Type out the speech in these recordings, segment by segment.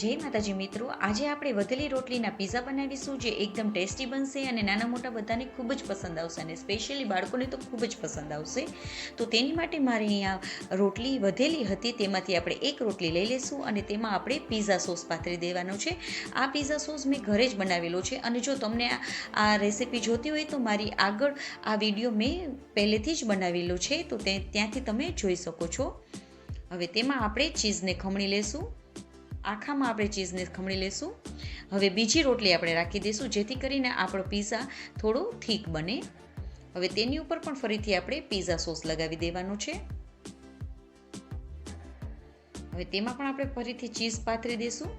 જય માતાજી મિત્રો, આજે આપણે વધેલી રોટલીના પીઝા બનાવીશું જે એકદમ ટેસ્ટી બનશે અને નાના મોટા બધાને ખૂબ જ પસંદ આવશે અને સ્પેશિયલી બાળકોને તો ખૂબ જ પસંદ આવશે. તો તેની માટે મારે અહીંયા રોટલી વધેલી હતી, તેમાંથી આપણે એક રોટલી લઈ લઈશું અને તેમાં આપણે પીઝા સોસ પાથરી દેવાનો છે. આ પીઝા સોસ મેં ઘરે જ બનાવેલો છે અને જો તમને આ રેસીપી જોતી હોય તો મારી આગળ આ વિડીયો મેં પહેલેથી જ બનાવેલો છે, તો ત્યાંથી તમે જોઈ શકો છો. હવે તેમાં આપણે ચીઝને ખમણી લેશું. આખામાં આપણે ચીઝને ખમણી લેશું. હવે બીજી રોટલી આપણે રાખી દઈશું જેથી કરીને આપણો પીઝા થોડો ઠીક બને. હવે તેની ઉપર પણ ફરીથી આપણે પીઝા સોસ લગાવી દેવાનો છે. હવે તેમાં પણ આપણે ફરીથી ચીઝ પાથરી દઈશું.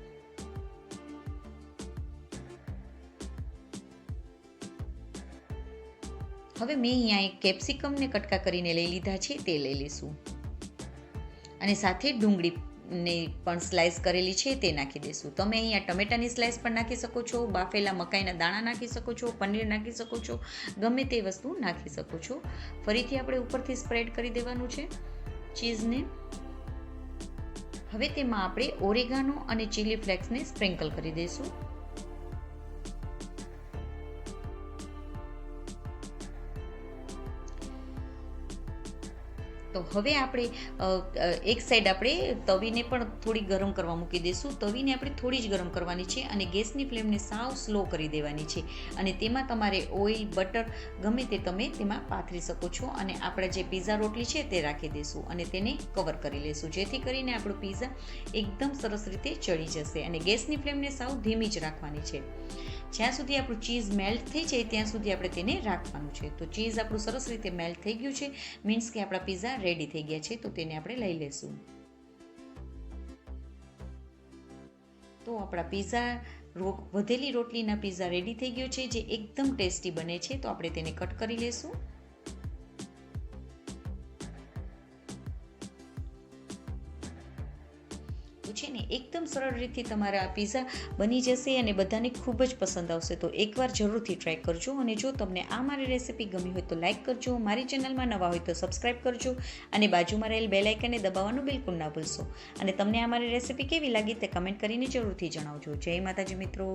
હવે મેં અહીંયા એક કેપ્સિકમને કટકા કરીને લઈ લીધા છે, તે લઈ લઈશું અને સાથે ડુંગળી ને પણ સ્લાઇસ કરેલી છે તે નાખી દઈશું. તમે અહીંયા ટમેટાની સ્લાઇસ પણ નાખી શકો છો, બાફેલા મકાઈના દાણા નાખી શકો છો, પનીર નાખી શકો છો, ગમે તે વસ્તુ નાખી શકો છો. ફરીથી આપણે ઉપરથી સ્પ્રેડ કરી દેવાનું છે ચીઝને. હવે તેમાં આપણે ઓરેગાનો અને ચીલી ફ્લેક્સને સ્પ્રિંકલ કરી દઈશું. તો હવે આપણે એક સાઈડ આપણે તવીને પણ થોડી ગરમ કરવા મૂકી દઈશું. તવીને આપણે થોડી જ ગરમ કરવાની છે અને ગેસની ફ્લેમને સાવ સ્લો કરી દેવાની છે અને તેમાં તમારે ઓઇલ, બટર ગમે તે તમે તેમાં પાથરી શકો છો અને આપણે જે પીઝા રોટલી છે તે રાખી દઈશું અને તેને કવર કરી લઈશું જેથી કરીને આપણું પીઝા એકદમ સરસ રીતે ચડી જશે અને ગેસની ફ્લેમને સાવ ધીમી જ રાખવાની છે. જ્યાં સુધી આપણું ચીઝ મેલ્ટ થઈ જાય ત્યાં સુધી આપણે તેને રાખવાનું છે. તો ચીઝ આપણું સરસ રીતે મેલ્ટ થઈ ગયું છે, મીન્સ કે આપણા પીઝા રેડી થઈ ગયા છે. તો તેને આપણે લઈ લઈશું. તો આપણા પીઝા વધેલી રોટલીના પીઝા રેડી થઈ ગયો છે જે એકદમ ટેસ્ટી બને છે. તો આપણે તેને કટ કરી લઈશું. છે ને એકદમ સરળ રીતથી તમારા આ પીઝા બની જશે અને બધાને ખૂબ જ પસંદ આવશે. તો એકવાર જરૂરથી ટ્રાય કરજો અને જો તમને આ મારી રેસીપી ગમી હોય તો લાઇક કરજો, મારી ચેનલમાં નવા હોય તો સબસ્ક્રાઈબ કરજો અને બાજુમાં રહેલ બેલ આઇકનને દબાવવાનું બિલકુલ ના ભૂલશો. અને તમને આ મારી રેસીપી કેવી લાગી તે કમેન્ટ કરીને જરૂરથી જણાવજો. જય માતાજી મિત્રો.